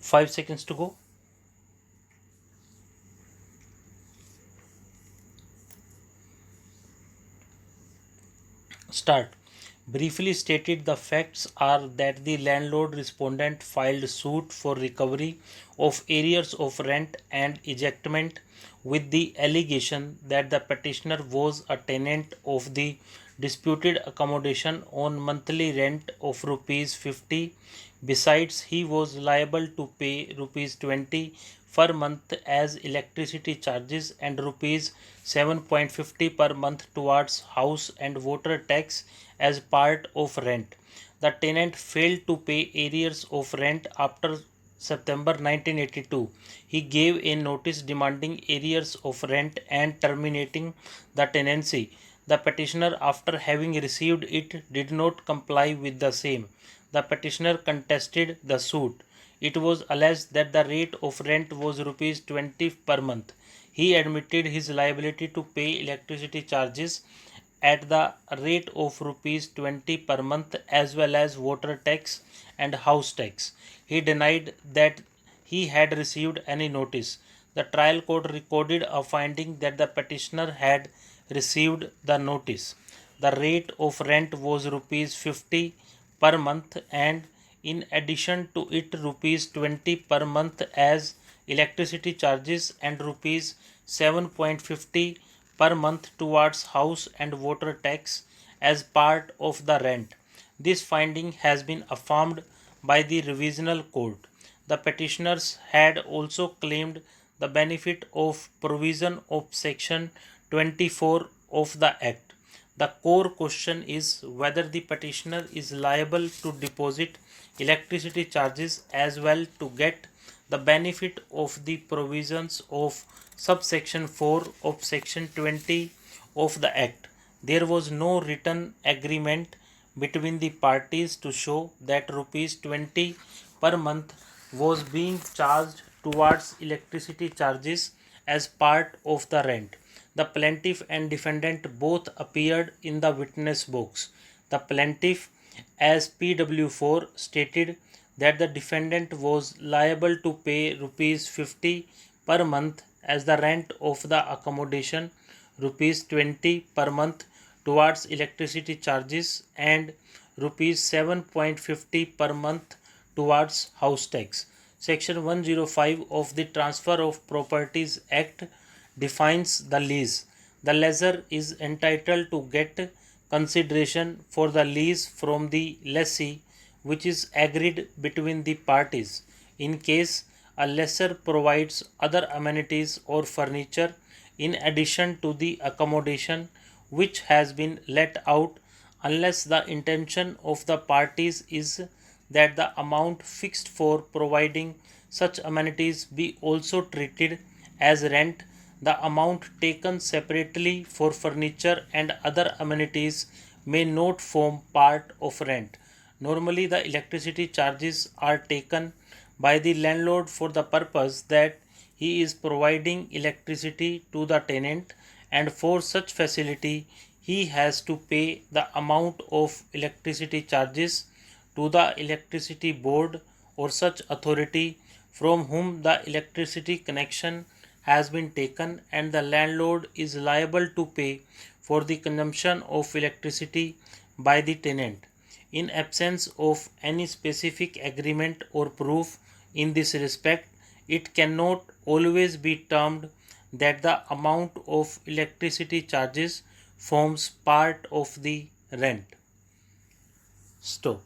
5 seconds to go. Start. Briefly stated, the facts are that the landlord respondent filed suit for recovery of arrears of rent and ejectment with the allegation that the petitioner was a tenant of the disputed accommodation on monthly rent of rupees 50. Besides, he was liable to pay rupees 20 per month as electricity charges and rupees 7.50 per month towards house and water tax as part of rent. The tenant failed to pay arrears of rent after September 1982. He gave a notice demanding arrears of rent and terminating the tenancy. The petitioner, after having received it, did not comply with the same. The petitioner contested the suit. It was alleged that the rate of rent was rupees 20 per month. He admitted his liability to pay electricity charges at the rate of rupees 20 per month as well as water tax and house tax. He denied that he had received any notice. The trial court recorded a finding that the petitioner had received the notice. The rate of rent was rupees 50 per month, and in addition to it rupees 20 per month as electricity charges and rupees 7.50 per month towards house and water tax as part of the rent. This finding has been affirmed by the revisional court. The petitioners had also claimed the benefit of provision of section 24 of the act. The core question is whether the petitioner is liable to deposit electricity charges as well to get the benefit of the provisions of subsection 4 of section 20 of the act. There was no written agreement between the parties to show that rupees 20 per month was being charged towards electricity charges as part of the rent. The plaintiff and defendant both appeared in the witness box. The plaintiff, as PW4, stated that the defendant was liable to pay rupees 50 per month as the rent of the accommodation, rupees 20 per month towards electricity charges, and rupees 7.50 per month towards house tax. Section 105 of the Transfer of Properties Act defines the lease. The lessor is entitled to get consideration for the lease from the lessee, which is agreed between the parties. In case a lessor provides other amenities or furniture in addition to the accommodation which has been let out, unless the intention of the parties is that the amount fixed for providing such amenities be also treated as rent, the amount taken separately for furniture and other amenities may not form part of rent. Normally, the electricity charges are taken by the landlord for the purpose that he is providing electricity to the tenant, and for such facility he has to pay the amount of electricity charges to the electricity board or such authority from whom the electricity connection has been taken, and the landlord is liable to pay for the consumption of electricity by the tenant. In absence of any specific agreement or proof in this respect, it cannot always be termed that the amount of electricity charges forms part of the rent. Stop.